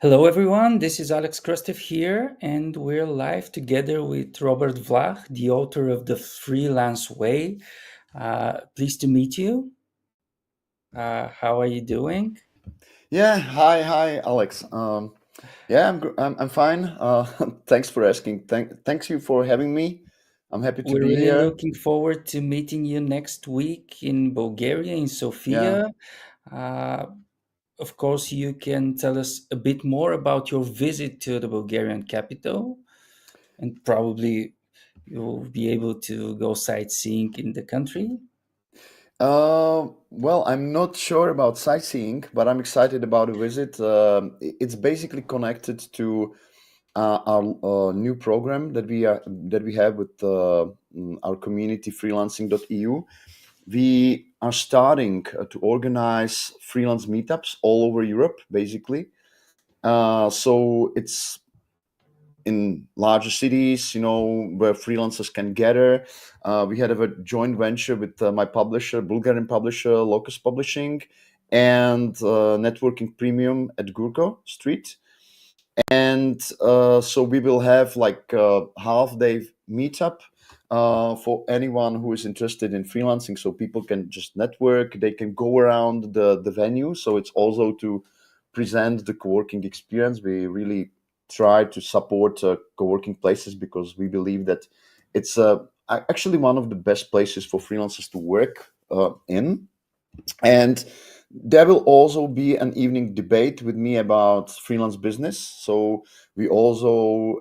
Hello, everyone. This is Alex Krastev here, and we're live together with Robert Vlach, the author of The Freelance Way. Pleased to meet you. How are you doing? Yeah, hi, Alex. Yeah, I'm fine. Thanks for asking. Thanks you for having me. I'm happy to We're be really here. looking forward to meeting you next week in Bulgaria, in Yeah. Sofia. Uh, of course, you can tell us a bit more about your visit to the Bulgarian capital, and probably you'll be able to go sightseeing in the country. Well, I'm not sure about sightseeing, but I'm excited about a visit. It's basically connected to our new program that we have with our community freelancing.eu. We are starting to organize freelance meetups all over Europe, basically. So it's in larger cities, where freelancers can gather. We had a joint venture with my publisher, Bulgarian publisher, Locus Publishing, and Networking Premium at Gurko Street. And so we will have like a half-day meetup for anyone who is interested in freelancing. So people can just network, they can go around the venue. So it's also to present the co-working experience. We really try to support co-working places because we believe that it's actually one of the best places for freelancers to work in. And there will also be an evening debate with me about freelance business. So we also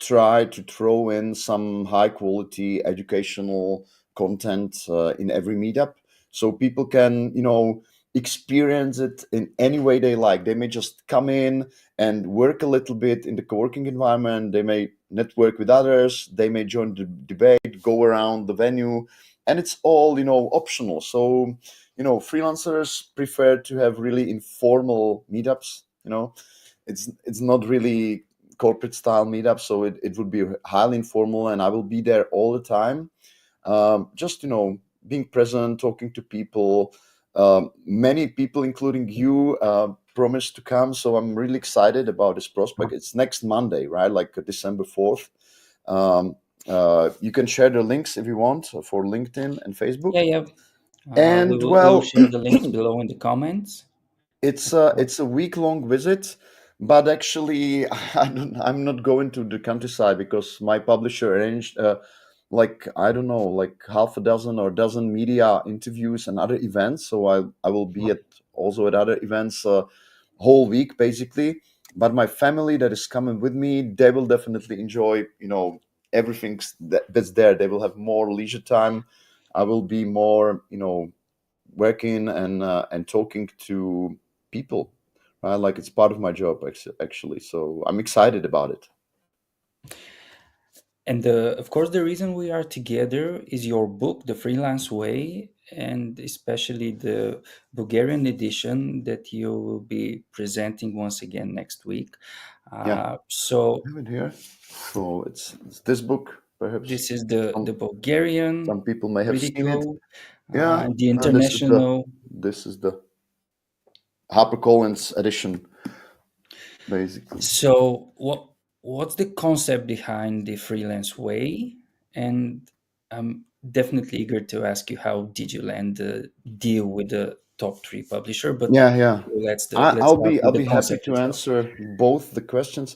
try to throw in some high quality educational content in every meetup so people can, experience it in any way they like. They may just come in and work a little bit in the co-working environment. They may network with others. They may join the debate, go around the venue, and it's all, optional. So freelancers prefer to have really informal meetups. It's not really corporate style meetups, so it would be highly informal, and I will be there all the time, just being present, talking to people. Many people, including you, promised to come, so I'm really excited about this prospect. It's next Monday, right, like December 4th. um, you can share the links if you want for LinkedIn and Yeah, Facebook. yeah. We And will we will well, share the links below in the comments. it's a week-long visit, but actually, I'm not going to the countryside because my publisher arranged, like, I don't know, like half a dozen or dozen media interviews and other events. So I will be at also at other events whole week basically. But my family that is coming with me, they will definitely enjoy, everything that's there. They will have more leisure time. I will be more, working and talking to people, right? Like it's part of my job, actually. So I'm excited about it. And of course, the reason we are together is your book, The Freelance Way, and especially the Bulgarian edition that you will be presenting once again next week. Yeah, So I have it here. So it's this book, perhaps. this is the Some, Bulgarian some people may have seen it. critical, Yeah, the this is the international. this is the HarperCollins edition, basically. So what's the concept behind the Freelance Way? And I'm definitely eager to ask you how did you land the deal with the top three publisher, but Yeah, yeah. let's I'll start be I'll with the be happy concept to itself. answer both the questions.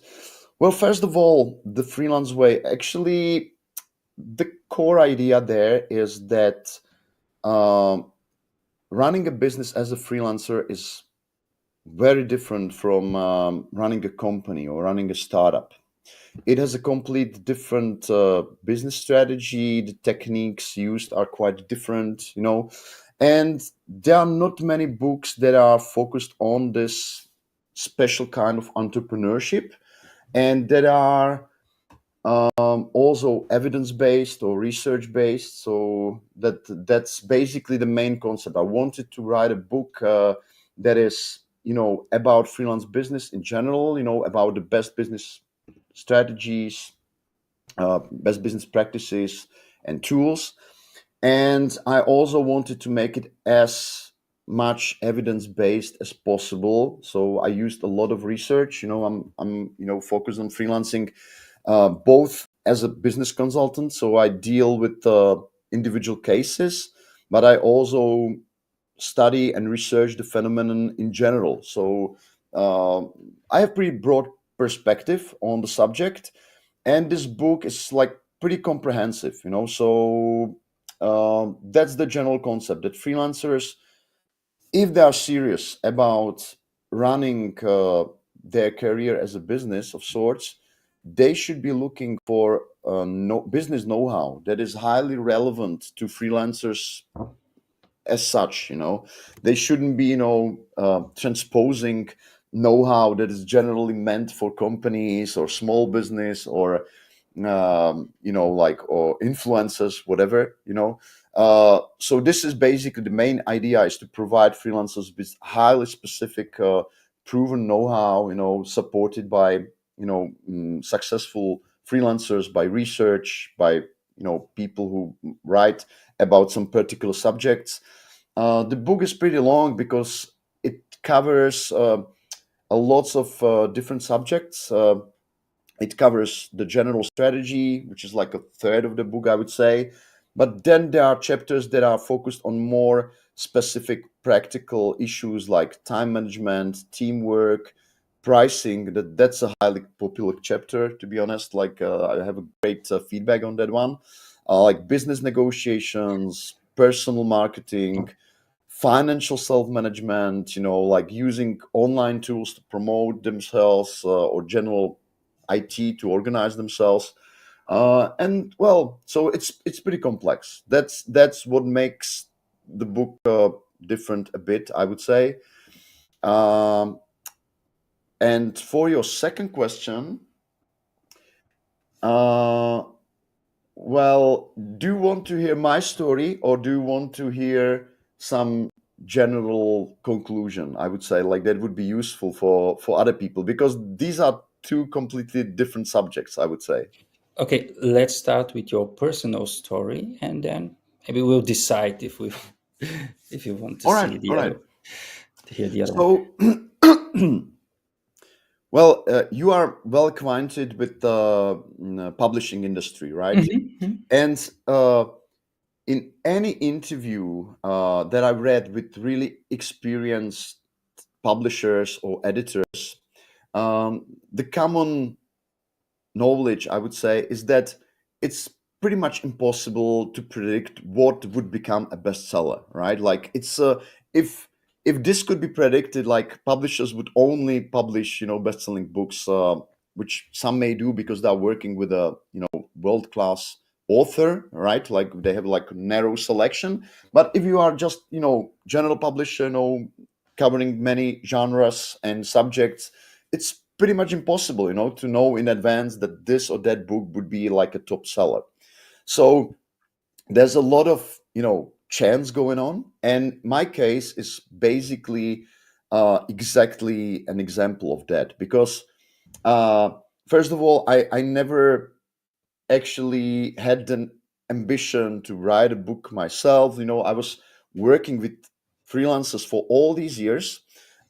Well, first of all, the freelance way. Actually, the core idea there is that um, running a business as a freelancer is very different from running a company or running a startup. It has a complete different business strategy. The techniques used are quite different, and there are not many books that are focused on this special kind of entrepreneurship and that are also evidence based or research based. So that's basically the main concept. I wanted to write a book that is, about freelance business in general, about the best business strategies, best business practices and tools. And I also wanted to make it as much evidence based as possible. So I used a lot of research. I'm focused on freelancing, both as a business consultant. So I deal with individual cases, but I also study and research the phenomenon in general. So I have pretty broad perspective on the subject, and this book is like pretty comprehensive. So that's the general concept that freelancers, if they are serious about running their career as a business of sorts, they should be looking for business know-how that is highly relevant to freelancers as such. They shouldn't be transposing know-how that is generally meant for companies or small business or like, or influencers, whatever. So this is basically the main idea, is to provide freelancers with highly specific proven know-how, supported by successful freelancers, by research, by people who write about some particular subjects. The book is pretty long because it covers a lots of different subjects. It covers the general strategy, which is like a third of the book, I would say. But then there are chapters that are focused on more specific practical issues like time management, teamwork, pricing. That's a highly popular chapter, to be honest. Like, I have a great feedback on that one. Like business negotiations, personal marketing, financial self-management, like using online tools to promote themselves, or general IT to organize themselves. And well, so it's pretty complex. That's what makes the book different a bit, I would say. um, and for your second question, uh, well, do you want to hear my story, or do you want to hear some general conclusion? I would say, like, that would be useful for other people, because these are two completely different subjects, I would say. Okay, let's start with your personal story, and then maybe we'll decide if we if you want to All right, see all the right. other to hear the other one. So, well, you are well acquainted with the publishing industry, right? Mhm. And in any interview that I read with really experienced publishers or editors, the common knowledge, I would say, is that it's pretty much impossible to predict what would become a bestseller, right? Like, it's if if this could be predicted, like, publishers would only publish best-selling books, which some may do because they're working with a world-class author, right? Like, they have like narrow selection. But if you are just general publisher, covering many genres and subjects, it's pretty much impossible, to know in advance that this or that book would be like a top seller. So there's a lot of chance going on, and my case is basically exactly an example of that, because uh, first of all, I never actually had an ambition to write a book myself. I was working with freelancers for all these years.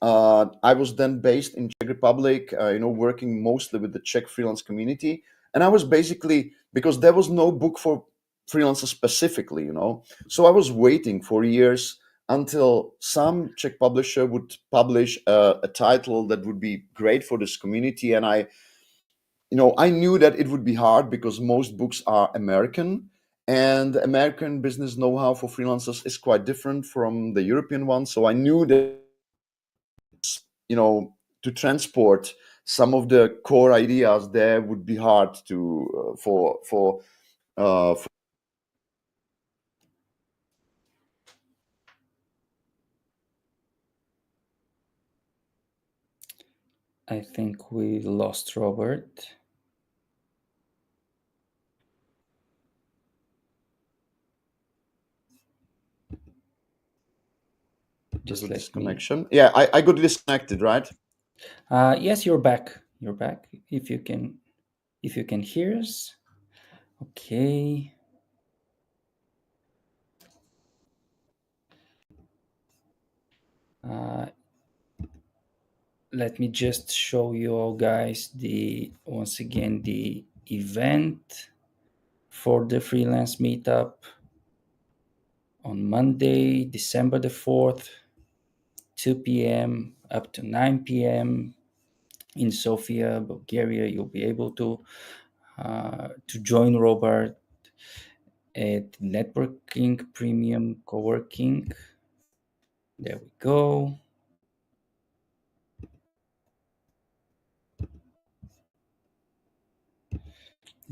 I was then based in Czech Republic, working mostly with the Czech freelance community. And I was basically, because there was no book for freelancers specifically, so I was waiting for years until some Czech publisher would publish a title that would be great for this community. And I knew that it would be hard because most books are American, and American business know-how for freelancers is quite different from the European one. So I knew that, to transport some of the core ideas there would be hard to for I think we lost Robert. there's a Just let me. disconnection. Yeah, I got disconnected, right? Yes, you're back. You're back. If you can hear us. Okay. Uh, Let me just show you all guys the once again the event for the freelance meetup on Monday, December the 4th, 2 p.m. up to 9 p.m. in Sofia, Bulgaria. You'll be able to join Robert at Networking Premium Co-working. There we go.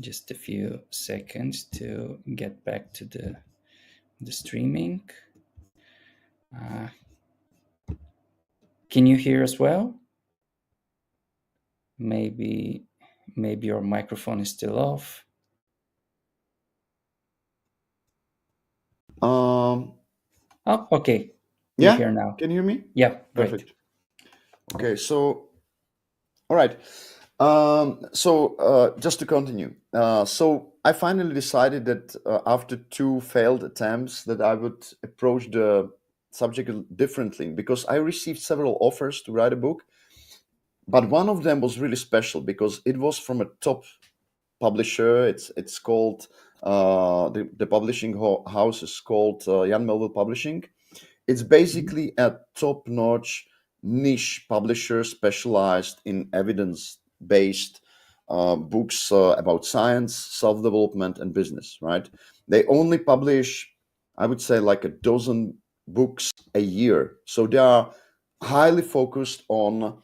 Just a few seconds to get back to the streaming. Uh, can you hear as well? Maybe your microphone is still off. Um, Oh, okay. We're yeah, here now. can you hear me? Yeah, great. Perfect. Okay, so all right. Just to continue, so I finally decided that after two failed attempts, that I would approach the subject differently because I received several offers to write a book, but one of them was really special because it was from a top publisher. It's called the publishing house is called Jan Melville Publishing. It's Mhm. basically a top-notch niche publisher specialized in evidence-based books about science, self-development, and business. Right? They only publish, I would say, like a dozen books a year. So they are highly focused on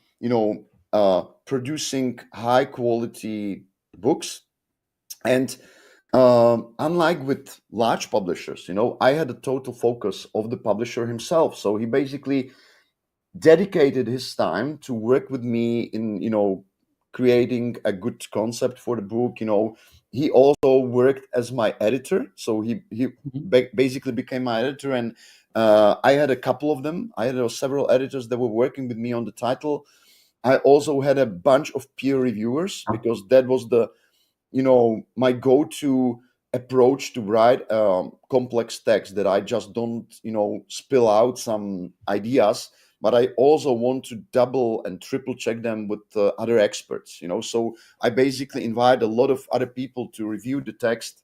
producing high-quality books. And unlike with large publishers, I had a total focus of the publisher himself. So he basically dedicated his time to work with me in, creating a good concept for the book. He also worked as my editor. So he Mhm. basically became my editor. And I had a couple of them. I had several editors that were working with me on the title. I also had a bunch of peer reviewers because that was my go-to approach to write complex text, that I just don't spill out some ideas, but I also want to double and triple check them with other experts. So I basically invite a lot of other people to review the text,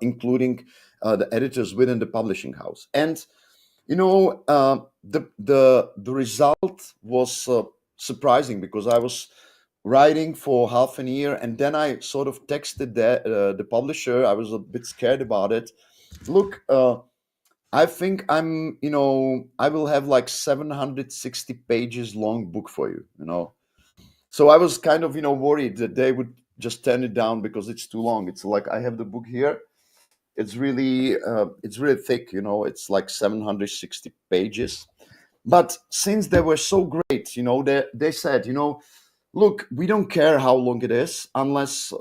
including the editors within the publishing house. And the result was surprising because I was writing for half an year, and then I sort of texted the publisher. I was a bit scared about it. Look, I think I will have like 760 pages long book for you. So I was kind of worried that they would just turn it down because it's too long. It's like I have the book here. It's really thick. It's like 760 pages. But since they were so great, they said, look, we don't care how long it is, unless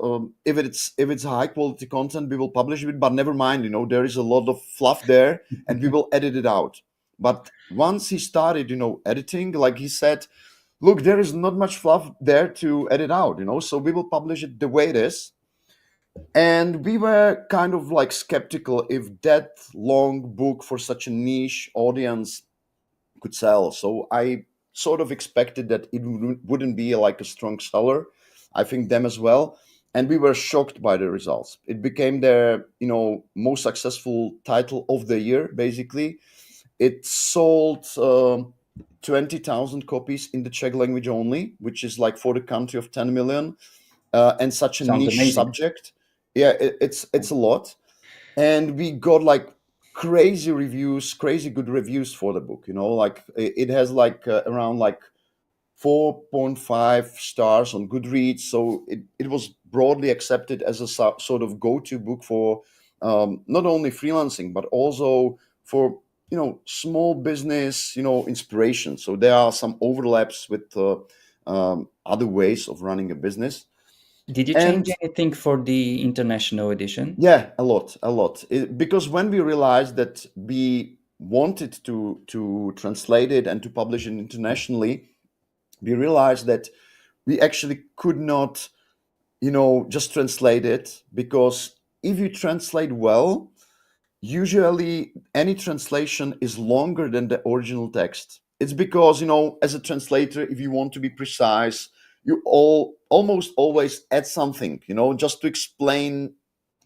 if it's high quality content, we will publish it. But never mind, there is a lot of fluff there, and we will edit it out. But once he started, editing, like he said, look, there is not much fluff there to edit out, so we will publish it the way it is. And we were kind of like skeptical if that long book for such a niche audience could sell. So I sort of expected that it wouldn't be like a strong seller. I think them as well. And we were shocked by the results. It became their, most successful title of the year, basically. It sold 20,000 copies in the Czech language only, which is like for the country of 10 million, and such a Sounds niche amazing. subject. Yeah, it's a lot. And we got like crazy reviews, crazy good reviews for the book. Like it has like around like 4.5 stars on Goodreads. So it was broadly accepted as a sort of go-to book for not only freelancing but also for small business inspiration. So there are some overlaps with other ways of running a business. Did you change And anything for the international edition? yeah, a lot. Because when we realized that we wanted to translate it and to publish it internationally, we realized that we actually could not, just translate it, because if you translate well, usually any translation is longer than the original text. It's because, as a translator, if you want to be precise, you almost always add something, just to explain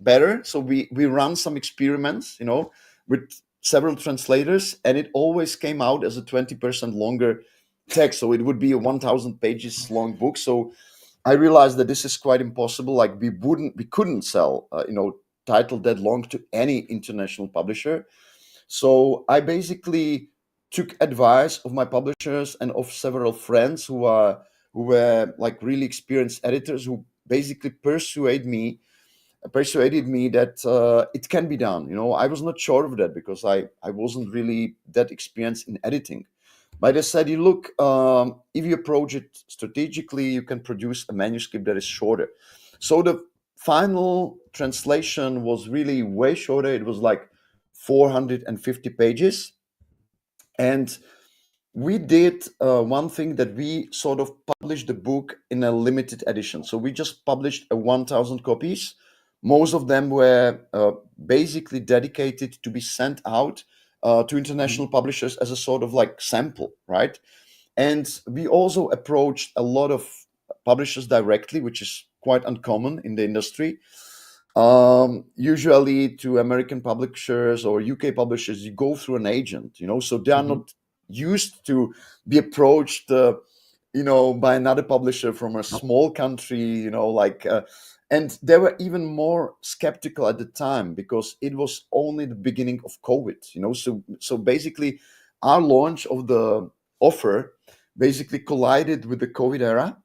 better. So we run some experiments, with several translators, and it always came out as a 20% longer text. So it would be a 1,000 pages long book. So I realized that this is quite impossible. Like we couldn't sell, title that long to any international publisher. So I basically took advice of my publishers and of several friends who were like really experienced editors who basically persuaded me that it can be done. I was not sure of that because I wasn't really that experienced in editing. But I said, you look, if you approach it strategically, you can produce a manuscript that is shorter. So the final translation was really way shorter. It was like 450 pages. And we did one thing, that we sort of published the book in a limited edition. So we just published a 1,000 copies. Most of them were basically dedicated to be sent out to international Mhm. publishers as a sort of like sample, right? And we also approached a lot of publishers directly, which is quite uncommon in the industry. Usually to American publishers or UK publishers, you go through an agent, so they are Mhm. not used to be approached, by another publisher from a small country, and they were even more skeptical at the time because it was only the beginning of COVID, so basically our launch of the offer basically collided with the COVID era,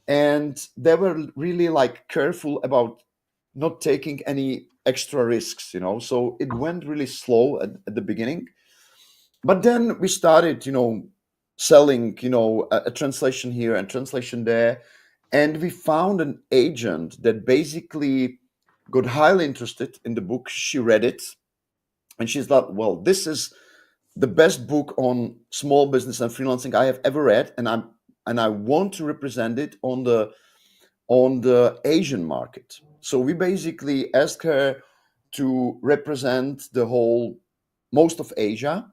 and they were really like careful about not taking any extra risks, so it went really slow at the beginning. But then we started, selling, a translation here and translation there, and we found an agent that basically got highly interested in the book. She read it, and she's like, well, this is the best book on small business and freelancing I have ever read, and I want to represent it on the Asian market. So we basically asked her to represent the whole most of Asia,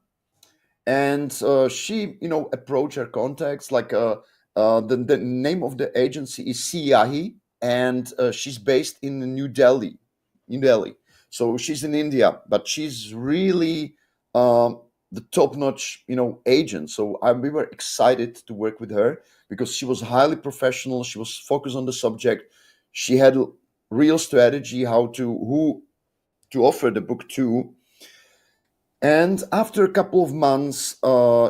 and she, approached her contacts. Like the name of the agency is Siyahi, and she's based in New Delhi. So she's in India, but she's really the top-notch, agent. So we were excited to work with her because she was highly professional. She was focused on the subject. She had a real strategy how to who to offer the book to. And after a couple of months,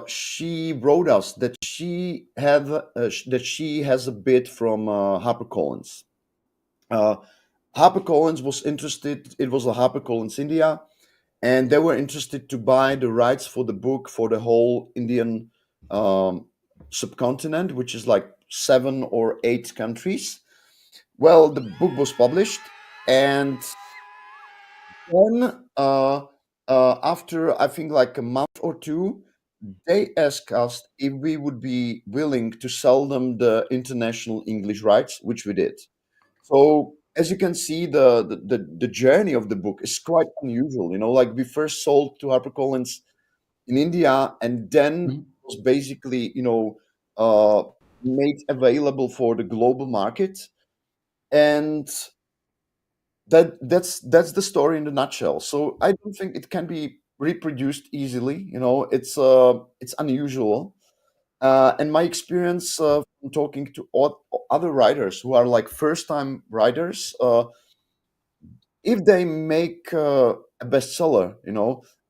she wrote us that that she has a bid from HarperCollins. Uh, HarperCollins was interested. It was a HarperCollins India, and they were interested to buy the rights for the book for the whole Indian um, subcontinent, which is like 7 or 8 countries. Well, the book was published, and then after I think like a month or two, they asked us if we would be willing to sell them the international English rights, which we did. So as you can see, the journey of the book is quite unusual. Like we first sold to HarperCollins in India, and then Mhm. was basically uh, made available for the global market, and that's the story in the nutshell. So I don't think it can be reproduced easily. It's unusual. And my experience from talking to other writers who are like first time writers, if they make a bestseller,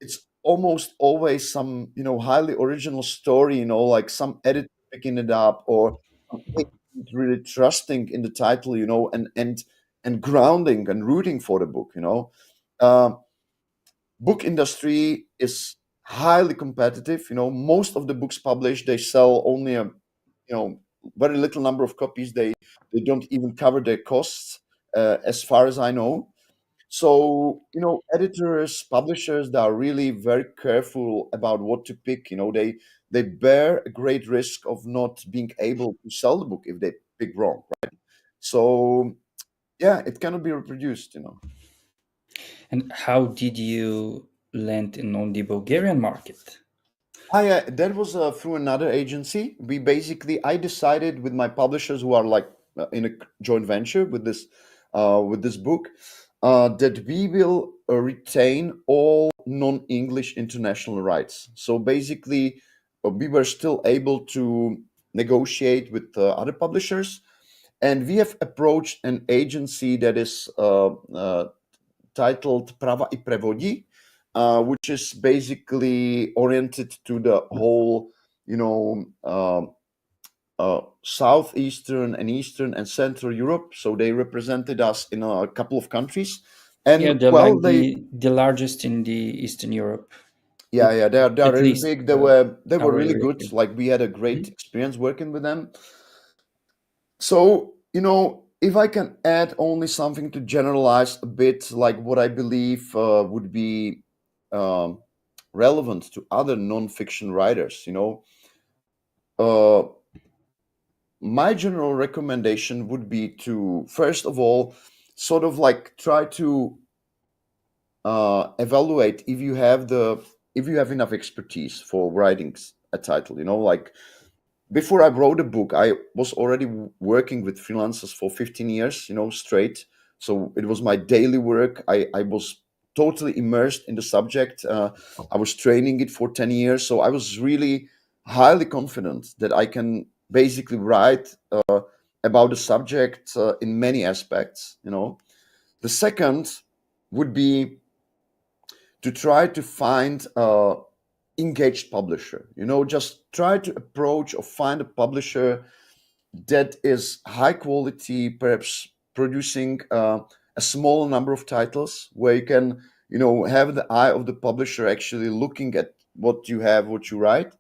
it's almost always some highly original story, like some editor picking it up, or some agent really trusting in the title, and grounding and rooting for the book. Um, Book industry is highly competitive. Most of the books published, they sell only a very little number of copies. They don't even cover their costs, as far as I know. So, editors, publishers, they are really very careful about what to pick. They bear a great risk of not being able to sell the book if they pick wrong. So yeah, it cannot be reproduced. And how did you land in on the Bulgarian market? That was through another agency. I decided with my publishers who are like in a joint venture with this book, that we will retain all non-English international rights. So basically, we were still able to negotiate with other publishers, and we have approached an agency that is titled Prava I Prevodi, which is basically oriented to the whole, you know, southeastern and eastern and central Europe. So they represented us in a couple of countries, Yeah, and they're well, like they the largest in the Eastern Europe, yeah, yeah, they are at really least big. They were our really area good. here. Like we had a great Mhm. experience working with them. So, if I can add only something to generalize a bit, like what I believe would be um, relevant to other non-fiction writers, uh, my general recommendation would be to, first of all, sort of like try to evaluate if you have enough expertise for writing a title. Like before I wrote a book, I was already working with freelancers for 15 years, straight. So it was my daily work. I was totally immersed in the subject. I was training it for 10 years. So I was really highly confident that I can basically write about the subject in many aspects. The second would be to try to find engaged publisher. Just try to approach or find a publisher that is high quality, perhaps producing a small number of titles where you can, have the eye of the publisher actually looking at what you have, what you write.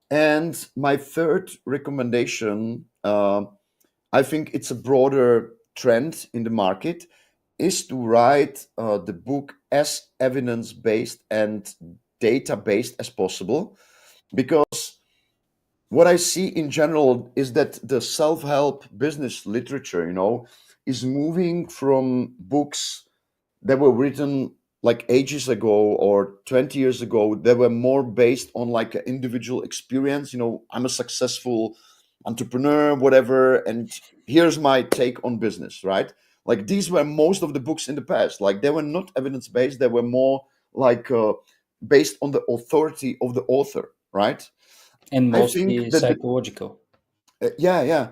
And my third recommendation, I think it's a broader trend in the market, is to write the book as evidence based and data based as possible, because what I see in general is that the self-help business literature, is moving from books that were written like ages ago or 20 years ago that were more based on like an individual experience. I'm a successful entrepreneur, whatever, and here's my take on business, right? Like these were most of the books in the past. Like they were not evidence-based, they were more like based on the authority of the author, right? And I think mostly that psychological. yeah, yeah.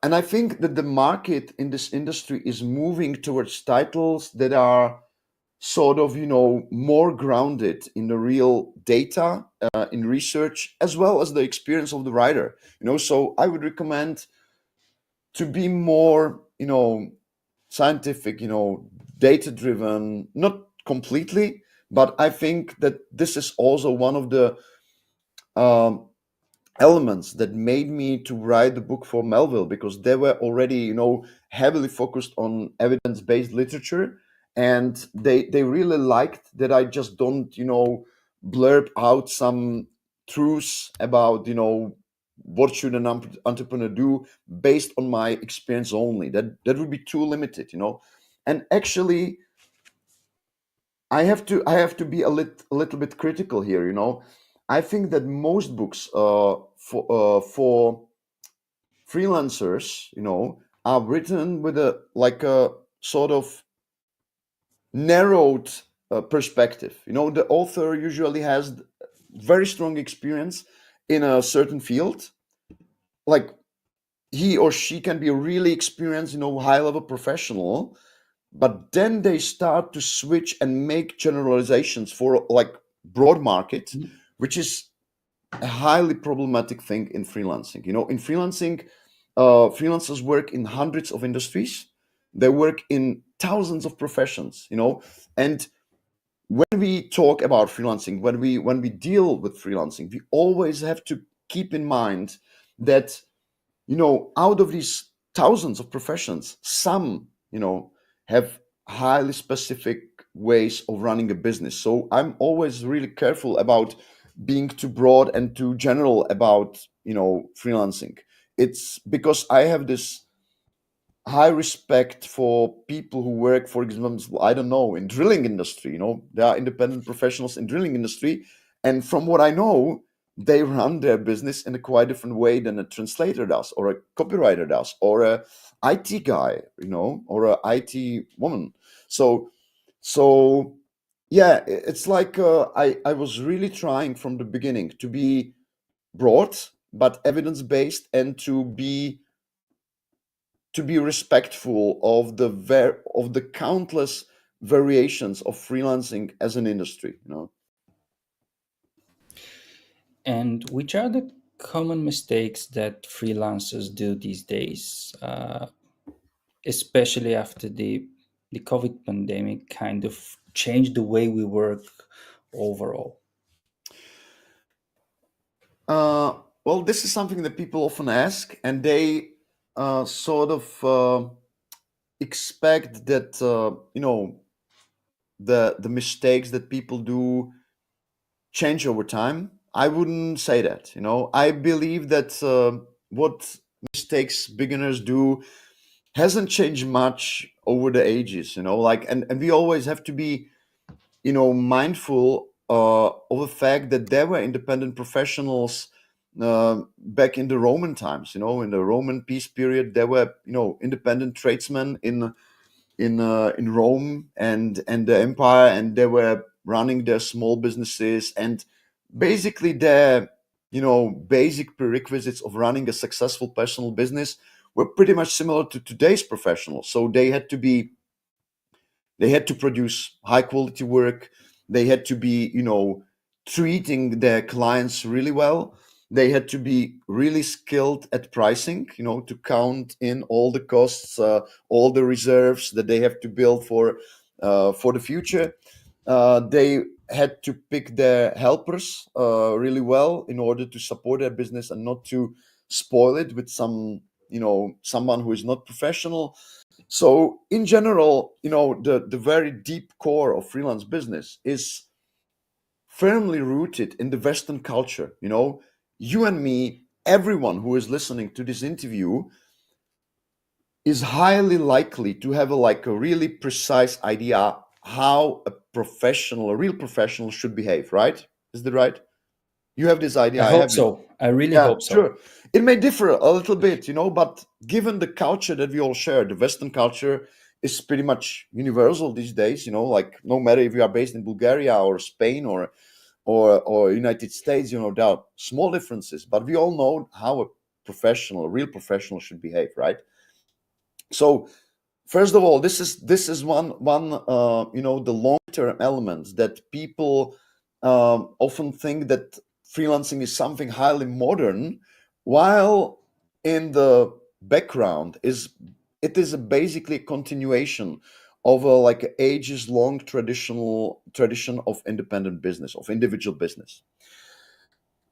And I think that the market in this industry is moving towards titles that are sort of, more grounded in the real data, in research, as well as the experience of the writer. So I would recommend to be more, scientific, data driven, not completely, but I think that this is also one of the um, elements that made me to write the book for Melville, because they were already, heavily focused on evidence-based literature, and they really liked that I just don't, blurb out some truths about, what should an entrepreneur do based on my experience only. That would be too limited. And actually, I have to be a little bit critical here. I think that most books for freelancers, are written with a sort of narrowed perspective. The author usually has very strong experience in a certain field. Like he or she can be a really experienced, high level professional, but then they start to switch and make generalizations for like broad market, Mhm. which is a highly problematic thing in freelancing. In freelancing, freelancers work in hundreds of industries. They work in thousands of professions. And when we talk about freelancing, when we deal with freelancing, we always have to keep in mind that, out of these thousands of professions, some, have highly specific ways of running a business. So I'm always really careful about being too broad and too general about, freelancing. It's because I have this high respect for people who work, for example, I don't know, in drilling industry. There are independent professionals in drilling industry, and from what I know, they run their business in a quite different way than a translator does, or a copywriter does, or a IT guy, or a IT woman. So so yeah, it's like, I was really trying from the beginning to be broad but evidence based, and to be respectful of the countless variations of freelancing as an industry. And which are the common mistakes that freelancers do these days, especially after the COVID pandemic kind of changed the way we work overall? uh, well, this is something that people often ask, and they sort of expect that, the mistakes that people do change over time. I wouldn't say that. I believe that what mistakes beginners do hasn't changed much over the ages. Like, and we always have to be, mindful of the fact that there were independent professionals back in the Roman times. In the Roman peace period, there were, independent tradesmen in Rome and the empire, and they were running their small businesses, and basically their, basic prerequisites of running a successful personal business were pretty much similar to today's professionals. So they had to produce high quality work. They had to be, treating their clients really well. They had to be really skilled at pricing, to count in all the costs, all the reserves that they have to build for the future. They had to pick their helpers really well in order to support their business and not to spoil it with someone who is not professional. So in general, the very deep core of freelance business is firmly rooted in the Western culture. You and me, everyone who is listening to this interview, is highly likely to have like a really precise idea how a real professional should behave, right? Is that right? You have this I idea, I hope have this. so. I really Yeah, hope so. sure. It may differ a little bit, but given the culture that we all share, the Western culture is pretty much universal these days. Like, no matter if you are based in Bulgaria or Spain or United States, there are small differences, but we all know how a real professional should behave, right? So first of all, this is one the long term elements that people often think that freelancing is something highly modern, while in the background it is basically a continuation of a like ages long tradition of independent business, of individual business.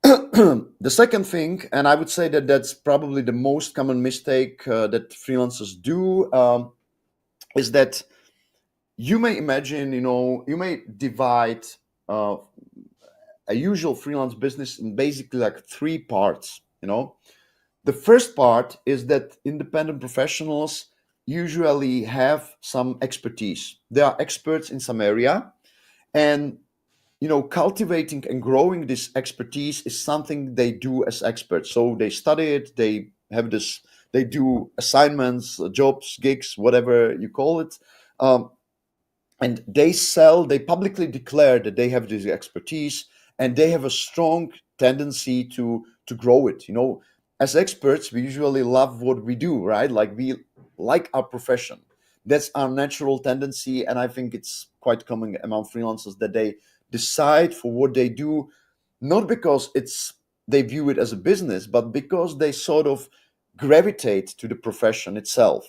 The second thing, and I would say that that's probably the most common mistake that freelancers do, is that you may imagine, you may divide uh, a usual freelance business in basically like three parts. The first part is that independent professionals usually have some expertise. They are experts in some area, and cultivating and growing this expertise is something they do as experts. So they study it, they have this, they do assignments, jobs, gigs, whatever you call it. Um, and they publicly declare that they have this expertise, and they have a strong tendency to grow it. As experts, we usually love what we do, right? Like, we like our profession. That's our natural tendency, and I think it's quite common among freelancers that they decide for what they do, not because it's they view it as a business, but because they sort of gravitate to the profession itself.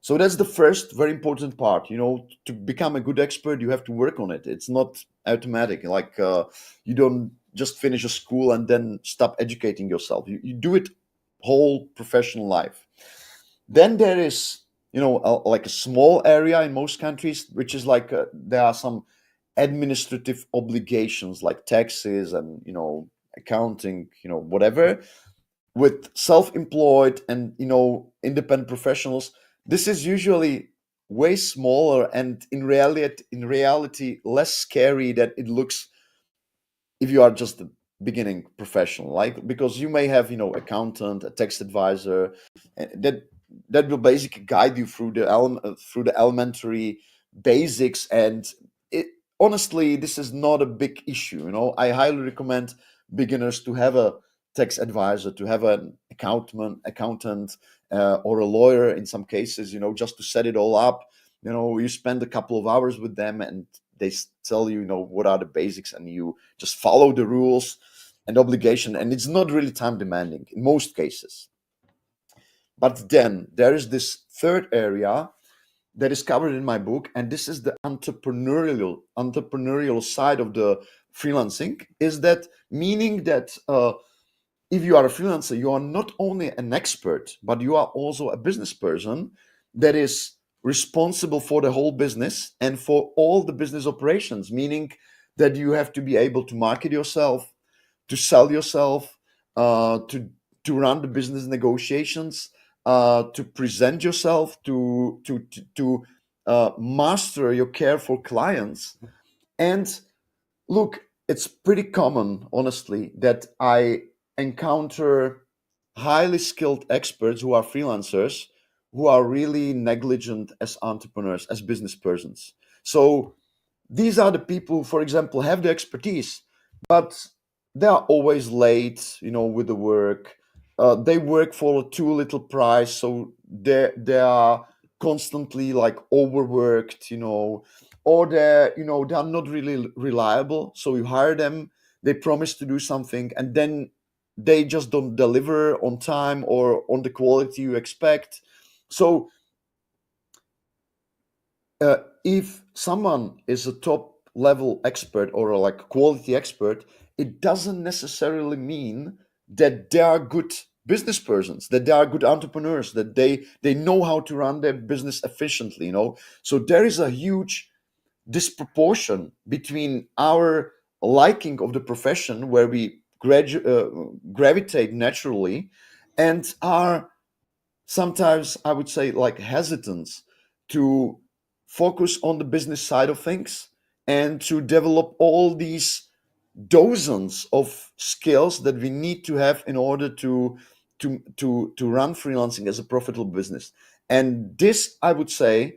So that's the first very important part. To become a good expert, you have to work on it. It's not automatic. Like, you don't just finish a school and then stop educating yourself. You do it whole professional life. Then there is, like a small area in most countries, which is like, there are some administrative obligations like taxes and, accounting, whatever, with self-employed and independent professionals. This is usually way smaller and in reality less scary than it looks if you are just a beginning professional, like, because you may have, accountant, a tax advisor, that will basically guide you through through the elementary basics. And it honestly, this is not a big issue. I highly recommend beginners to have a tax advisor, to have an accountant, or a lawyer in some cases, just to set it all up. You spend a couple of hours with them, and they tell you, what are the basics, and you just follow the rules and obligation, and it's not really time demanding in most cases. But then there is this third area that is covered in my book, and this is the entrepreneurial side of the freelancing. Is that meaning that if you are a freelancer, you are not only an expert, but you are also a business person that is responsible for the whole business and for all the business operations, meaning that you have to be able to market yourself, to sell yourself, to run the business negotiations, to present yourself, to master your care for clients. And look, it's pretty common, honestly, that I encounter highly skilled experts who are freelancers who are really negligent as entrepreneurs, as business persons. So these are the people who, for example, have the expertise, but they are always late, with the work. They work for too little price, so they are constantly like overworked, or they are not really reliable. So you hire them, they promise to do something, and then they just don't deliver on time or on the quality you expect. So if someone is a top level expert or a like quality expert, it doesn't necessarily mean that they are good business persons, that they are good entrepreneurs, that they know how to run their business efficiently. So there is a huge disproportion between our liking of the profession, where we gravitate naturally, and our sometimes, I would say, like, hesitance to focus on the business side of things and to develop all these dozens of skills that we need to have in order to run freelancing as a profitable business. And this, I would say,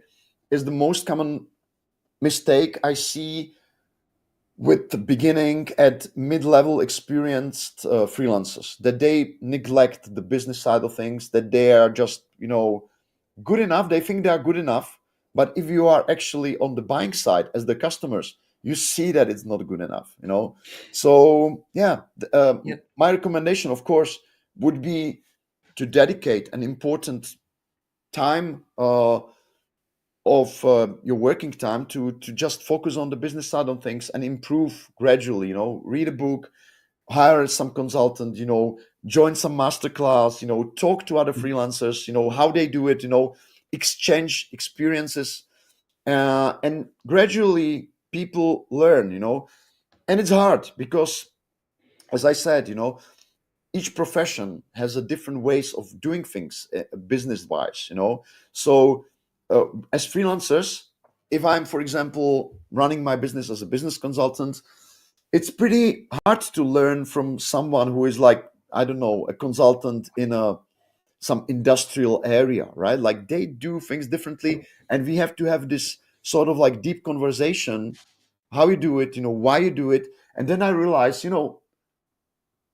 is the most common mistake I see with the beginning at mid-level experienced freelancers, that they neglect the business side of things, that they are just, good enough. They think they are good enough. But if you are actually on the buying side as the customers, you see that it's not good enough. So yeah, Yeah. my recommendation, of course, would be to dedicate an important time of your working time to just focus on the business side of things and improve gradually. Read a book, hire some consultant, join some masterclass, talk to other freelancers, how they do it, exchange experiences, and gradually people learn. And it's hard because, as I said, each profession has a different ways of doing things, business wise. So as freelancers, if I'm, for example, running my business as a business consultant, it's pretty hard to learn from someone who is, like, I don't know, a consultant in a some industrial area, right? Like, they do things differently, and we have to have this sort of like deep conversation, how you do it, why you do it. And then I realized,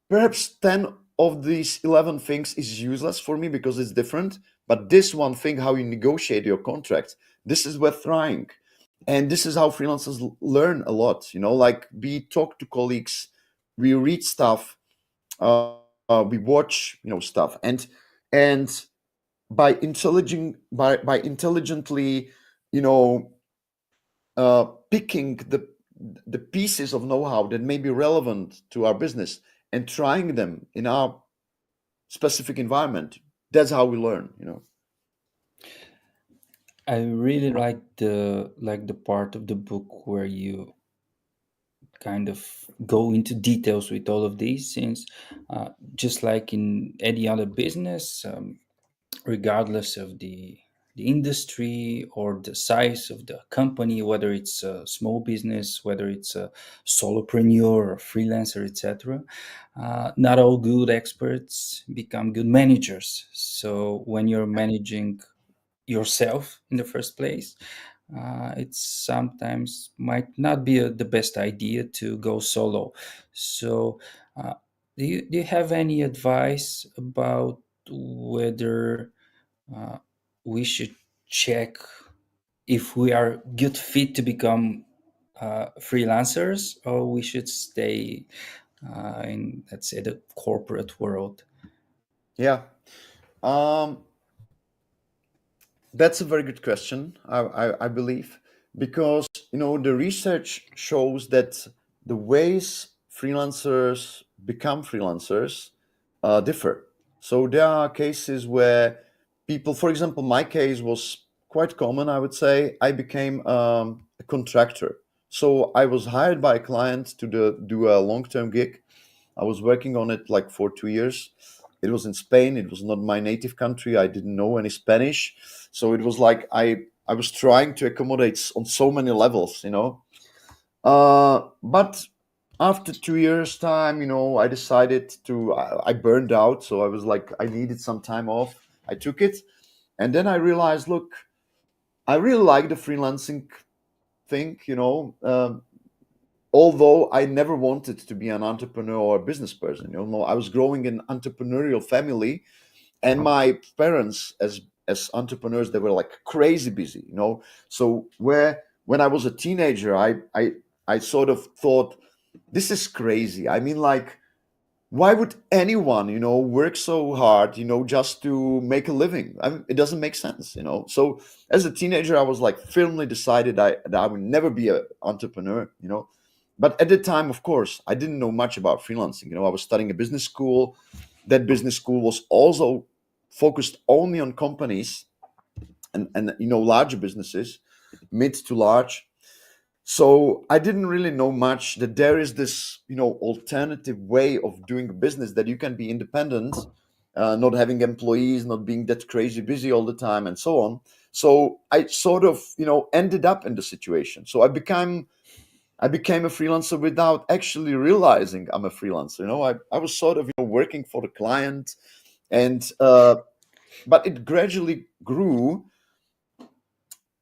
perhaps 10 of these 11 things is useless for me because it's different, but this one thing, how you negotiate your contract, this is worth trying. And this is how freelancers learn a lot. Like, we talk to colleagues, we read stuff, we watch, stuff, and by intelligently, you know picking the pieces of know-how that may be relevant to our business and trying them in our specific environment, that's how we learn. I really like the part of the book where you kind of go into details with all of these, since just like in any other business, regardless of the the industry or the size of the company, whether it's a small business, whether it's a solopreneur or freelancer, etc. Not all good experts become good managers. So when you're managing yourself in the first place, it sometimes might not be the best idea to go solo. So, do you have any advice about whether uh, we should check if we are good fit to become freelancers, or we should stay in, let's say, the corporate world? Yeah. Um, That's a very good question, I believe, because the research shows that the ways freelancers become freelancers differ. So there are cases where people, for example, my case was quite common. I would say I became a contractor. So I was hired by a client to do a long-term gig. I was working on it like for 2 years. It was in Spain. It was not my native country. I didn't know any Spanish, so it was like I was trying to accommodate on so many levels. But after 2 years time, I decided to. I burned out, so I was like I needed some time off. I took it, and then I realized, look, I really like the freelancing thing. Although I never wanted to be an entrepreneur or a business person. I was growing in an entrepreneurial family, and my parents, as entrepreneurs, they were like crazy busy. So where when I was a teenager, I sort of thought, this is crazy. I mean, like, why would anyone work so hard just to make a living? It doesn't make sense. So as a teenager, I was like firmly decided that I would never be an entrepreneur. But at the time, of course, I didn't know much about freelancing. I was studying a business school. That business school was also focused only on companies and larger businesses, mid to large. So I didn't really know much that there is this alternative way of doing business, that you can be independent, not having employees, not being that crazy busy all the time, and so on. So I sort of ended up in the situation. So I became a freelancer without actually realizing I'm a freelancer. I was sort of working for the client, and but it gradually grew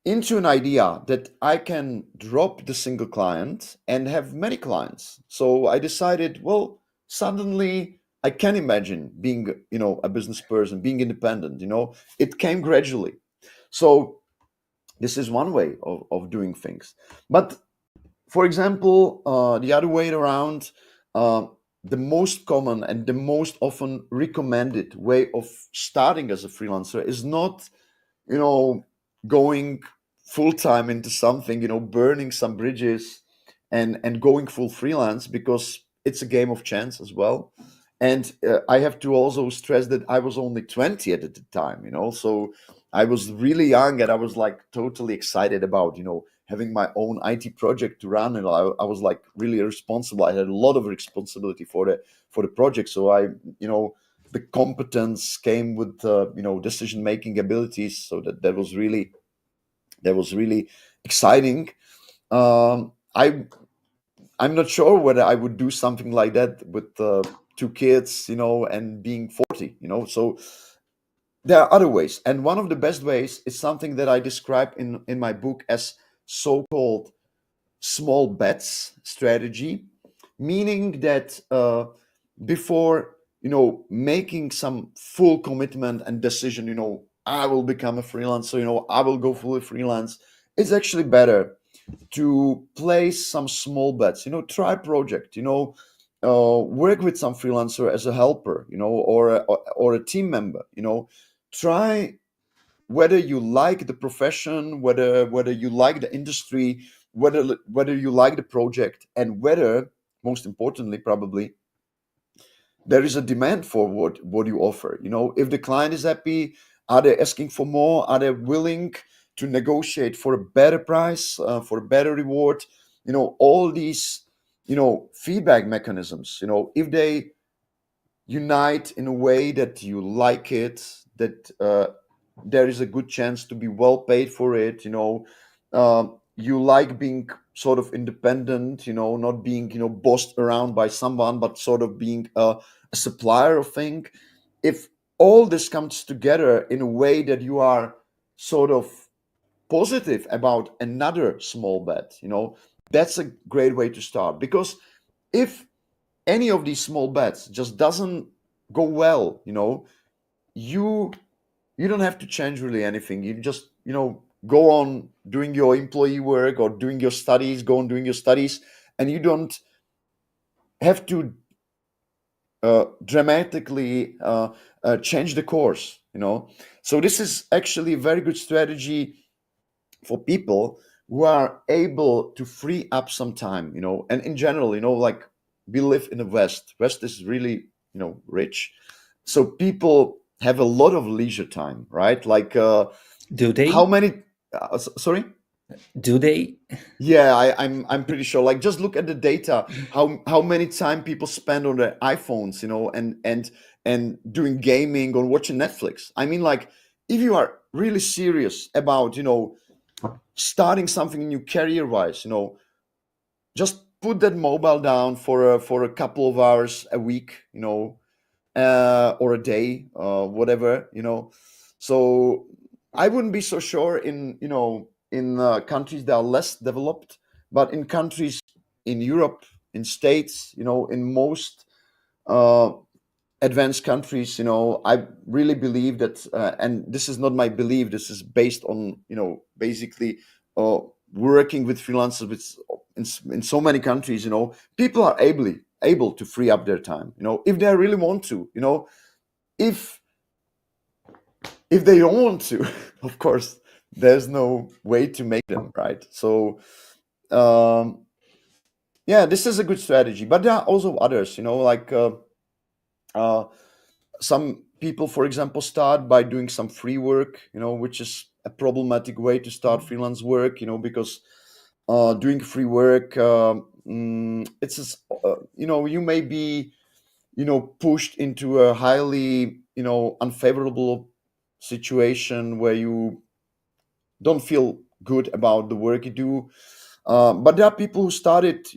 into an idea that I can drop the single client and have many clients. So I decided, well, suddenly I can imagine being, a business person, being independent. It came gradually. So this is one way of doing things. But for example, the other way around, uh, the most common and the most often recommended way of starting as a freelancer is not you know, going full time into something, burning some bridges and going full freelance, because it's a game of chance as well. And I have to also stress that I was only 20 at the time. So I was really young, and I was like totally excited about, having my own IT project to run. And I was like really responsible. I had a lot of responsibility for the project. So the competence came with decision making abilities, so that was really exciting. Um, i i'm not sure whether I would do something like that with two kids, and being 40. So there are other ways, and one of the best ways is something that I describe in my book as so-called small bets strategy, meaning that before making some full commitment and decision, I will become a freelancer, I will go fully freelance. It's actually better to place some small bets, try project, work with some freelancer as a helper, or a team member, try whether you like the profession, whether you like the industry, whether you like the project, and whether, most importantly, probably, there is a demand for what you offer. If the client is happy, are they asking for more? Are they willing to negotiate for a better price, for a better reward? All these feedback mechanisms. If they unite in a way that you like it, that there is a good chance to be well paid for it. You like being sort of independent, not being bossed around by someone, but sort of being a supplier of thing. If all this comes together in a way that you are sort of positive about another small bet, that's a great way to start. Because if any of these small bets just doesn't go well, you you don't have to change really anything. You just go on doing your employee work or doing your studies, go on doing your studies, and you don't have to dramatically change the course. So this is actually a very good strategy for people who are able to free up some time. And in general, like, we live in the West is really rich, so people have a lot of leisure time, right? Like, Do how they? many sorry. Do they? Yeah, I'm pretty sure. Like, just look at the data. How many time people spend on their iPhones, and doing gaming or watching Netflix. I mean, like, if you are really serious about starting something new career wise, just put that mobile down for a couple of hours a week, or a day, whatever. So I wouldn't be so sure in countries that are less developed, but in countries in Europe, in states, in most uh, advanced countries, I really believe that, and this is not my belief, this is based on basically uh, working with freelancers in so many countries. People are able to free up their time, if they really want to. If they don't want to, of course, there's no way to make them, right? So um, yeah, this is a good strategy, but there are also others, like, uh, some people, for example, start by doing some free work, which is a problematic way to start freelance work, because doing free work, it's just, you may be pushed into a highly unfavorable situation where you don't feel good about the work you do. But there are people who started,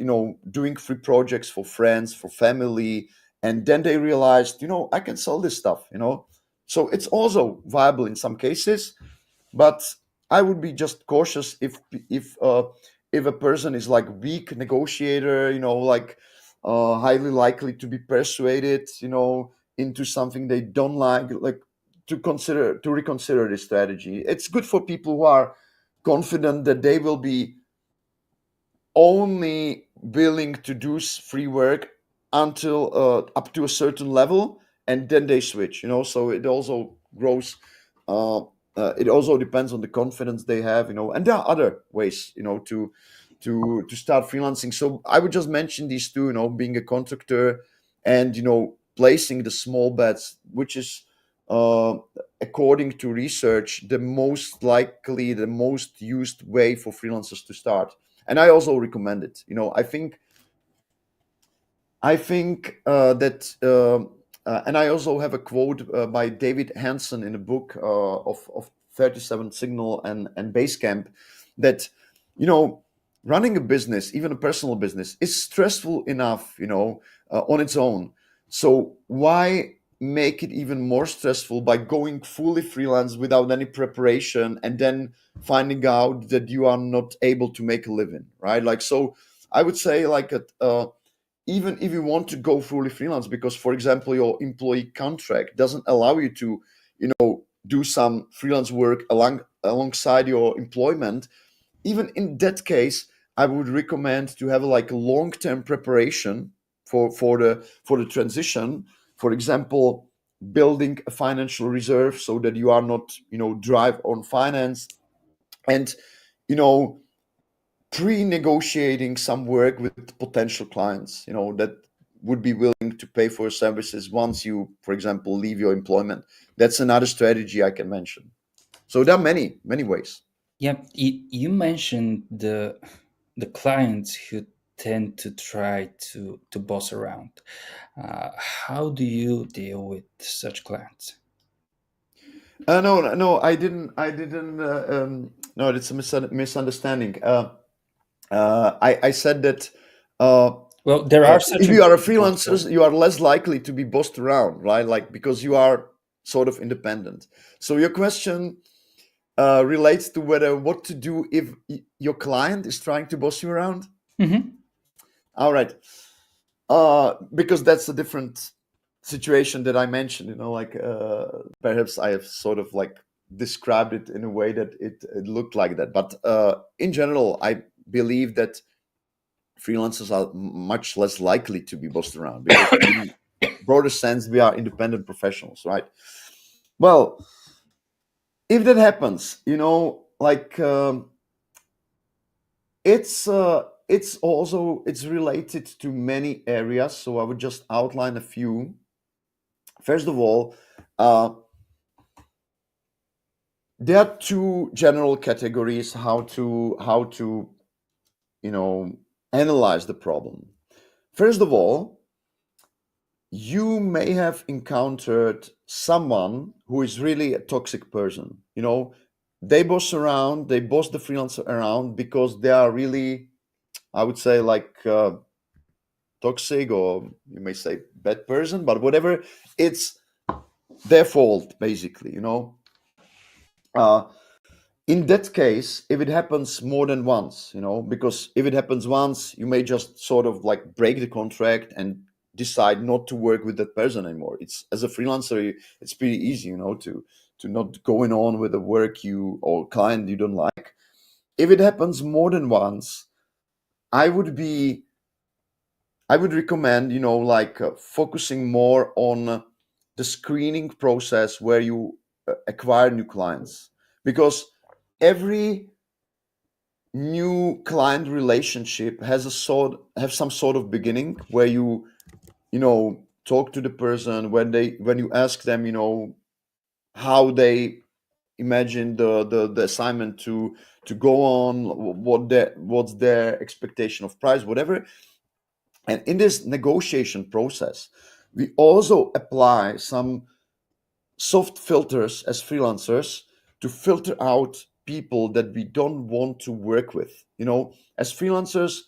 doing free projects for friends, for family, and then they realized, I can sell this stuff. So it's also viable in some cases, but I would be just cautious if a person is like weak negotiator, like, highly likely to be persuaded, into something they don't like, to reconsider this strategy. It's good for people who are confident that they will be only willing to do free work until up to a certain level, and then they switch. So it also grows. Uh, it also depends on the confidence they have. And there are other ways, to start freelancing. So I would just mention these two. Being a contractor, and placing the small bets, which is, uh, according to research, the most used way for freelancers to start. And I also recommend it. I think that, and I also have a quote by David Hansen in a book of 37 Signal and Basecamp, that you know running a business, even a personal business, is stressful enough, on its own. So why make it even more stressful by going fully freelance without any preparation, and then finding out that you are not able to make a living, right? Like, so I would say, like, even if you want to go fully freelance, because, for example, your employee contract doesn't allow you to do some freelance work alongside your employment, even in that case, I would recommend to have like a long-term preparation for the transition. For example, building a financial reserve so that you are not drive on finance, and you know pre-negotiating some work with potential clients, that would be willing to pay for services once you, for example, leave your employment. That's another strategy I can mention. So there are many ways. Yeah, you mentioned the clients who tend to try to boss around. How do you deal with such clients? No, I didn't. No, it's a misunderstanding. I said that uh, Well, there are such if a you are a group of freelancer, people. you are less likely to be bossed around, right? Like because you are sort of independent. So your question relates to whether what to do if your client is trying to boss you around. Hmm. All right, because that's a different situation that I mentioned. Like perhaps I have sort of like described it in a way that it looked like that. But in general, I believe that freelancers are much less likely to be bossed around because, in broader sense, we are independent professionals, right? Well, if that happens, like it's also it's related to many areas. So I would just outline a few. First of all, uh, there are two general categories how to analyze the problem. First of all, you may have encountered someone who is really a toxic person. They boss the freelancer around because they are really, I would say, like toxic, or you may say bad person, but whatever, it's their fault basically. Uh, in that case, if it happens more than once, because if it happens once, you may just sort of like break the contract and decide not to work with that person anymore. It's, as a freelancer, it's pretty easy, to not going on with the work you or client you don't like. If it happens more than once, I would be I would recommend, like focusing more on the screening process where you acquire new clients, because every new client relationship have some sort of beginning where you talk to the person, when you ask them, how they imagine the assignment to go on, what's their expectation of price, whatever. And in this negotiation process, we also apply some soft filters as freelancers to filter out people that we don't want to work with. As freelancers,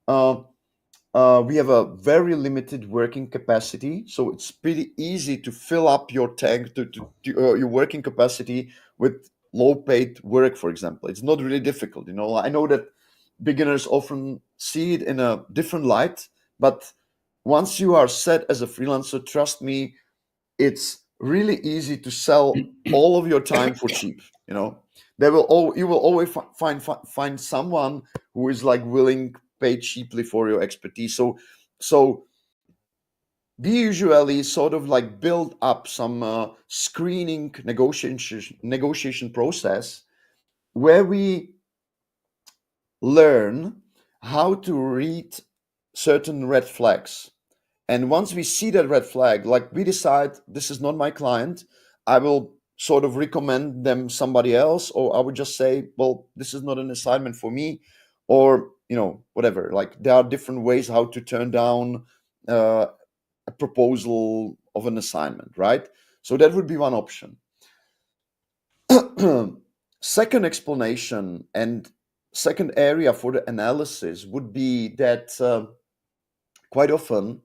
uh, we have a very limited working capacity, so it's pretty easy to fill up your tank, your working capacity with low paid work, for example. It's not really difficult. I know that beginners often see it in a different light, but once you are set as a freelancer, trust me, it's really easy to sell all of your time for cheap. You will always find someone who is like willing pay cheaply for your expertise. So we usually sort of like build up some screening negotiation process where we learn how to read certain red flags. And once we see that red flag, like we decide this is not my client, I will sort of recommend them somebody else, or I would just say, well, this is not an assignment for me, or whatever. Like there are different ways how to turn down uh, a proposal of an assignment, right? So that would be one option. Second explanation and second area for the analysis would be that quite often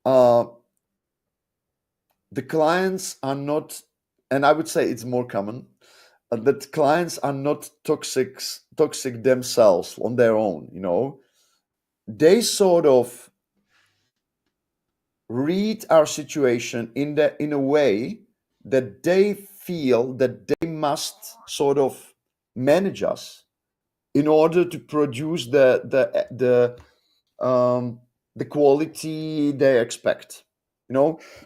uh, the clients are not, and I would say it's more common, that clients are not toxic themselves on their own. They sort of read our situation in a way that they feel that they must sort of manage us in order to produce the quality they expect.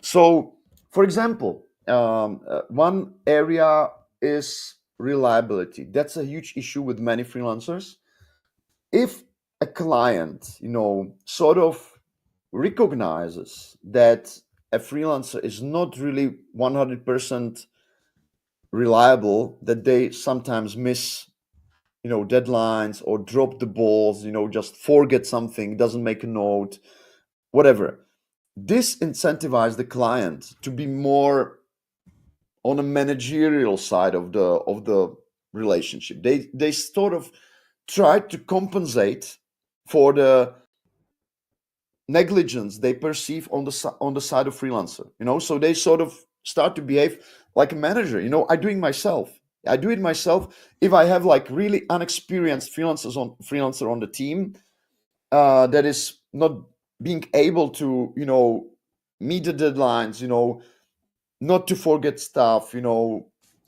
So for example, one area is reliability. That's a huge issue with many freelancers. If a client sort of recognizes that a freelancer is not really 100% reliable, that they sometimes miss deadlines or drop the balls, just forget something, doesn't make a note, whatever, this incentivizes the client to be more on a managerial side of the relationship. They sort of try to compensate for the negligence they perceive on the side of freelancer. So they sort of start to behave like a manager. I do it myself. If I have like really unexperienced freelancer on the team, that is not being able to meet the deadlines, not to forget stuff,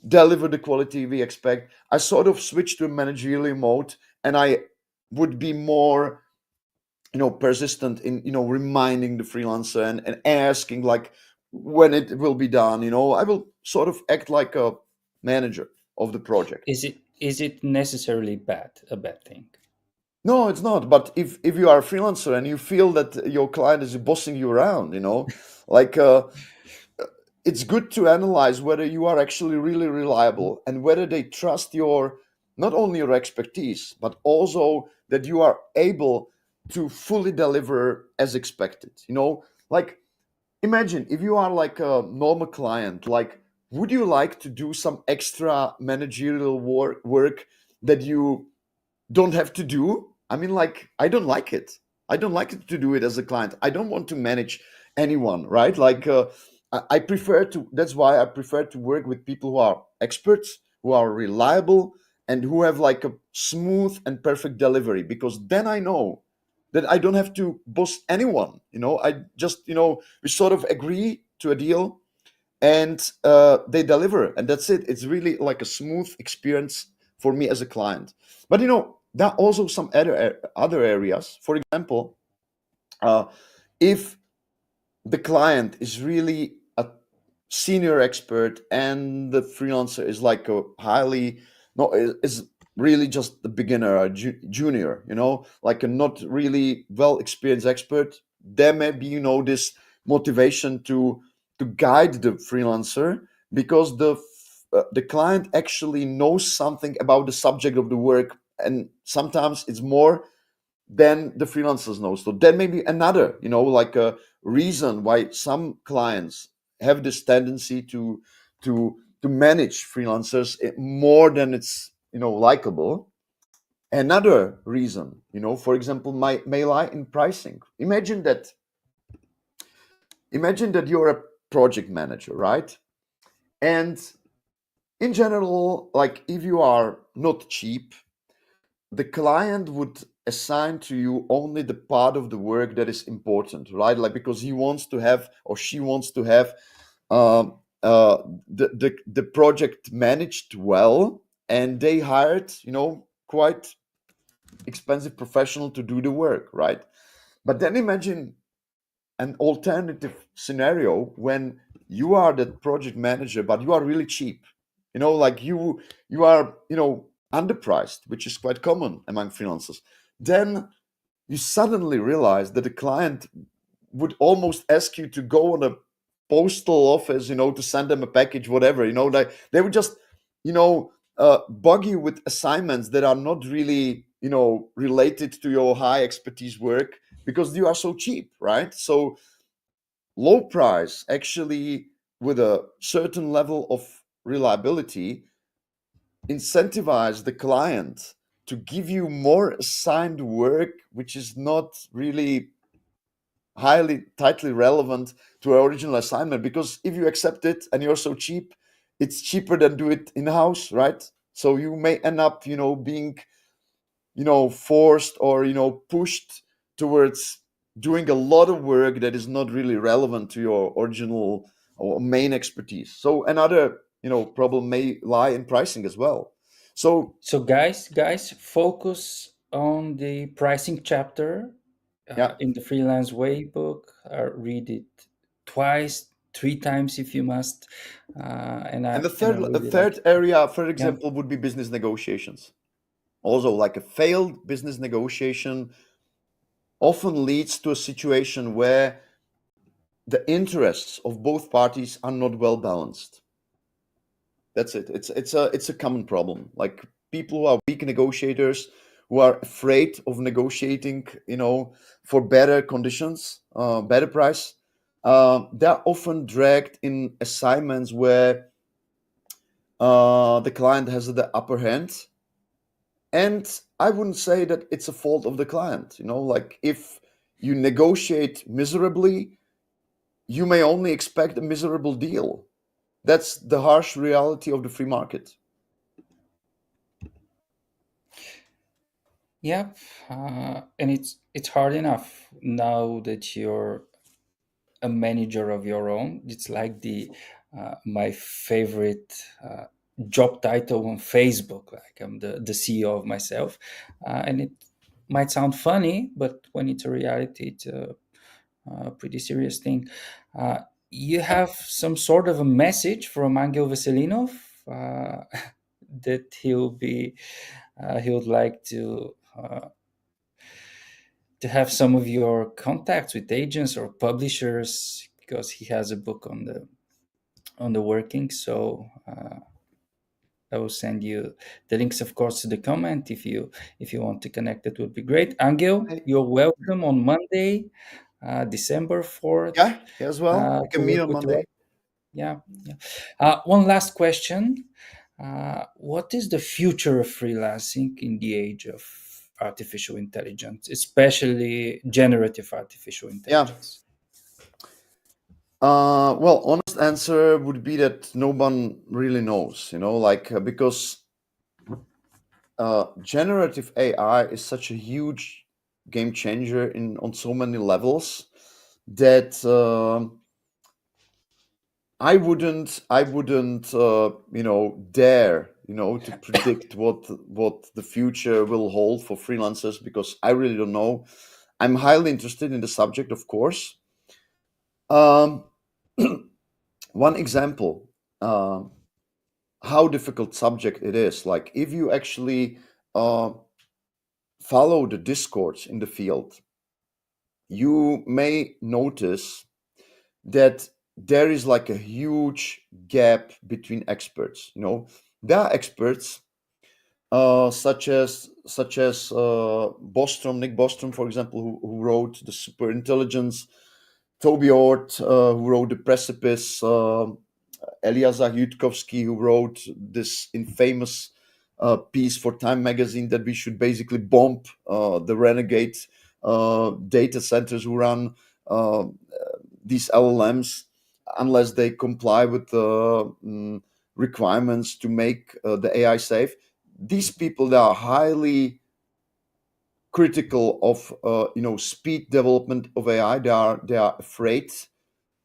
deliver the quality we expect, I sort of switch to a managerial mode, and I would be more persistent in reminding the freelancer, and asking like when it will be done. I will sort of act like a manager of the project. Is it necessarily a bad thing? No, it's not. But if you are a freelancer and you feel that your client is bossing you around, like it's good to analyze whether you are actually really reliable, and whether they trust your, not only your expertise, but also that you are able to fully deliver as expected. Like, imagine if you are like a normal client, like, would you like to do some extra managerial work that you don't have to do? I mean, like, I don't like it. I don't like it to do it as a client. I don't want to manage anyone, right? Like, I prefer to. That's why I prefer to work with people who are experts, who are reliable, and who have like a smooth and perfect delivery. Because then I know that I don't have to boss anyone. I just, we sort of agree to a deal, and they deliver, and that's it. It's really like a smooth experience for me as a client. But there are also some other areas. For example, uh, if the client is really a senior expert and the freelancer is like a highly, no, is really just the beginner, a junior, like a not really well experienced expert, there may be this motivation to guide the freelancer, because the client actually knows something about the subject of the work, and sometimes it's more than the freelancers know. So that may be another, like a reason why some clients have this tendency to manage freelancers more than it's likable. Another reason, for example, may lie in pricing. Imagine that you're a project manager, right? And in general, like, if you are not cheap, the client would assign to you only the part of the work that is important, right? Like, because he wants to have, or she wants to have, um, uh, the project managed well, and they hired quite expensive professional to do the work, right? But then imagine an alternative scenario when you are the project manager, but you are really cheap. Like, you are underpriced, which is quite common among freelancers. Then you suddenly realize that the client would almost ask you to go on a postal office, to send them a package, whatever. They would just bug you with assignments that are not really related to your high expertise work, because you are so cheap, right? So low price actually, with a certain level of reliability, incentivize the client to give you more assigned work, which is not really highly tightly relevant to our original assignment. Because if you accept it and you're so cheap, it's cheaper than do it in house, right? So you may end up being forced, or pushed towards doing a lot of work that is not really relevant to your original or main expertise. So another problem may lie in pricing as well. So So guys, focus on the pricing chapter yeah. in the Freelance Way book. Read it twice, three times if you must, And and I the really like third it. area, for Yeah. example, would be business negotiations. Also, like, a failed business negotiation often leads to a situation where the interests of both parties are not well balanced. That's it. It's a common problem. Like, people who are weak negotiators, who are afraid of negotiating, for better conditions, better price, they're often dragged in assignments where the client has the upper hand. And I wouldn't say that it's a fault of the client. Like if you negotiate miserably, you may only expect a miserable deal. That's the harsh reality of the free market. Yep, and it's hard enough now that you're a manager of your own. It's like the my favorite job title on Facebook. Like I'm the CEO of myself, and it might sound funny, but when it's a reality, it's a pretty serious thing. Uh, you have some sort of a message from Angel Veselinov that he would like to have some of your contacts with agents or publishers because he has a book on the working. So I will send you the links, of course, to the comment if you want to connect. That would be great. Angel, Okay. you're welcome on Monday, December 4th, Yeah, as well. We to can meet work on with Rob. Monday. Yeah, yeah. One last question: what is the future of freelancing in the age of artificial intelligence, especially generative artificial Yeah. intelligence? Well, honest answer would be that no one really knows, like because generative AI is such a huge game changer in on so many levels that I wouldn't dare to predict what the future will hold for freelancers because I really don't know. I'm highly interested in the subject, of course. Um, one example, how difficult subject it is. Like if you actually uh, follow the discourse in the field, you may notice that there is like a huge gap between experts. There are experts such as Nick Bostrom, for example, who wrote the Super Intelligence, Toby Ort, who wrote the Precipice, Eliazar Yudkowsky, who wrote this infamous piece for Time magazine that we should basically bomb the renegade data centers who run uh, these LLMs unless they comply with the requirements to make the AI safe. These people, they are highly critical of speed development of AI. They are afraid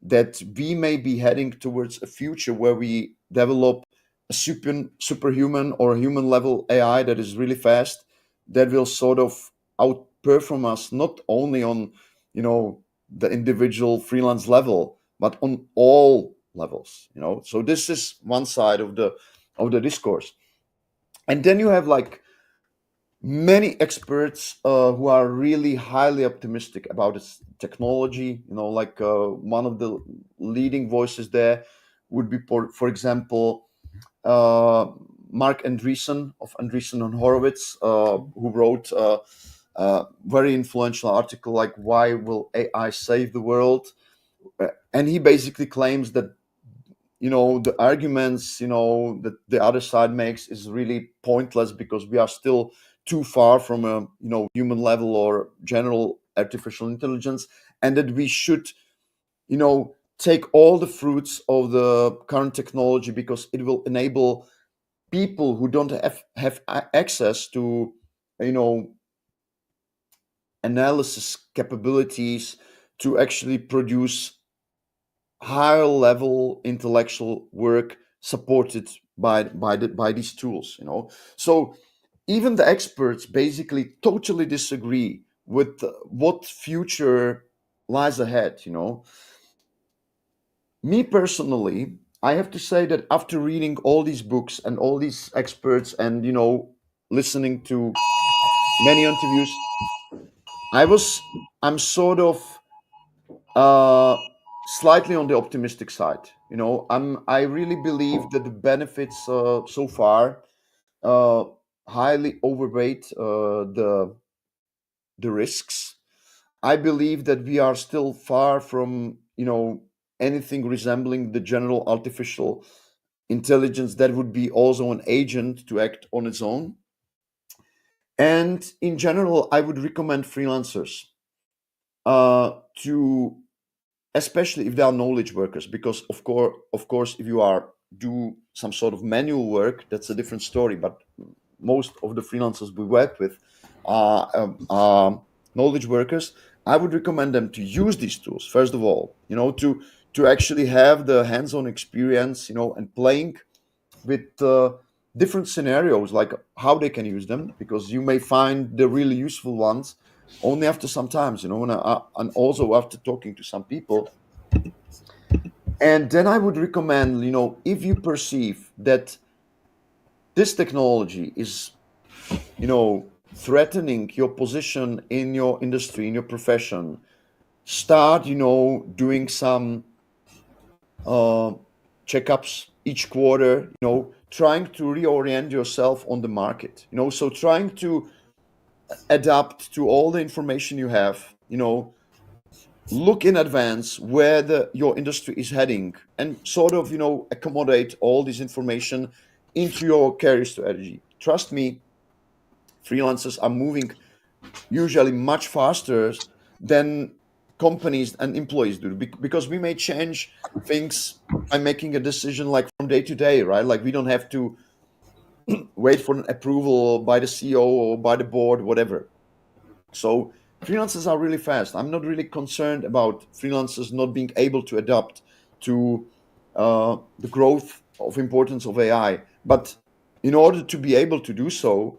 that we may be heading towards a future where we develop a superhuman or human level AI that is really fast, that will sort of outperform us not only on the individual freelance level but on all levels. So this is one side of the discourse, and then you have like many experts who are really highly optimistic about its technology. Like one of the leading voices there would be, for example, uh, Mark Andreessen of Andreessen and Horowitz, who wrote a very influential article like "Why Will AI Save the World?" And he basically claims that the arguments that the other side makes is really pointless because we are still too far from a human level or general artificial intelligence, and that we should take all the fruits of the current technology because it will enable people who don't have access to you know analysis capabilities to actually produce higher level intellectual work supported by these tools. So even the experts basically totally disagree with what future lies ahead. Me personally, I have to say that after reading all these books and all these experts and listening to many interviews, I'm sort of uh, slightly on the optimistic side. I really believe that the benefits so far uh, highly overweight the risks. I believe that we are still far from anything resembling the general artificial intelligence that would be also an agent to act on its own. And in general, I would recommend freelancers to, especially if they are knowledge workers, because of course, if you are do some sort of manual work, that's a different story. But most of the freelancers we work with are knowledge workers. I would recommend them to use these tools first of all, to actually have the hands-on experience, and playing with different scenarios, like how they can use them, because you may find the really useful ones only after some times, and also after talking to some people. And then I would recommend, if you perceive that this technology is, threatening your position in your industry, in your profession, start, doing some uh, checkups each quarter, trying to reorient yourself on the market, so trying to adapt to all the information you have, look in advance where your industry is heading, and sort of, accommodate all this information into your career strategy. Trust me, freelancers are moving usually much faster than companies and employees do, because we may change things by making a decision like from day to day, right? Like we don't have to wait for an approval by the CEO or by the board, whatever. So freelancers are really fast. I'm not really concerned about freelancers not being able to adapt to the growth of importance of AI. But in order to be able to do so,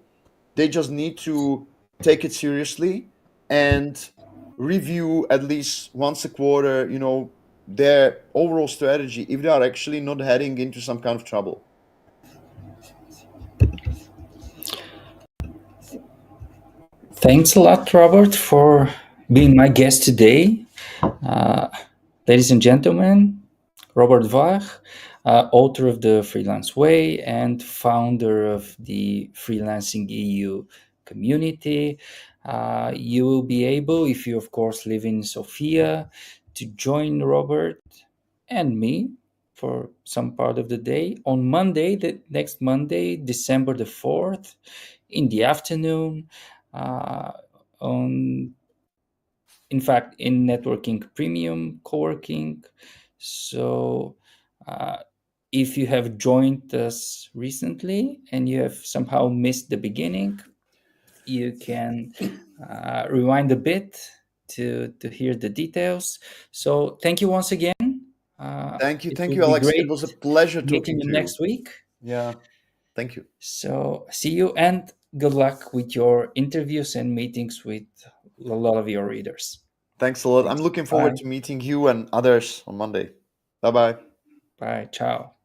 they just need to take it seriously and review at least once a quarter, their overall strategy, if they are actually not heading into some kind of trouble. Thanks a lot, Robert, for being my guest today. Uh, Ladies and gentlemen, Robert Vlach, author of the Freelance Way and founder of the Freelancing EU community. You will be able, if you, of course, live in Sofia, to join Robert and me for some part of the day on Monday, the next Monday, December the 4th, in the afternoon. Uh, on in fact, in networking premium co-working. So uh, if you have joined us recently and you have somehow missed the beginning, you can rewind a bit to hear the details. So thank you once again. It Thank would you, be Alex. It great was a pleasure meeting talking you to you. next week. Yeah, thank you. So see you and good luck with your interviews and meetings with a lot of your readers. Thanks a lot. I'm Thanks. looking forward Bye. to meeting you and others on Monday. Bye bye. Bye. Ciao.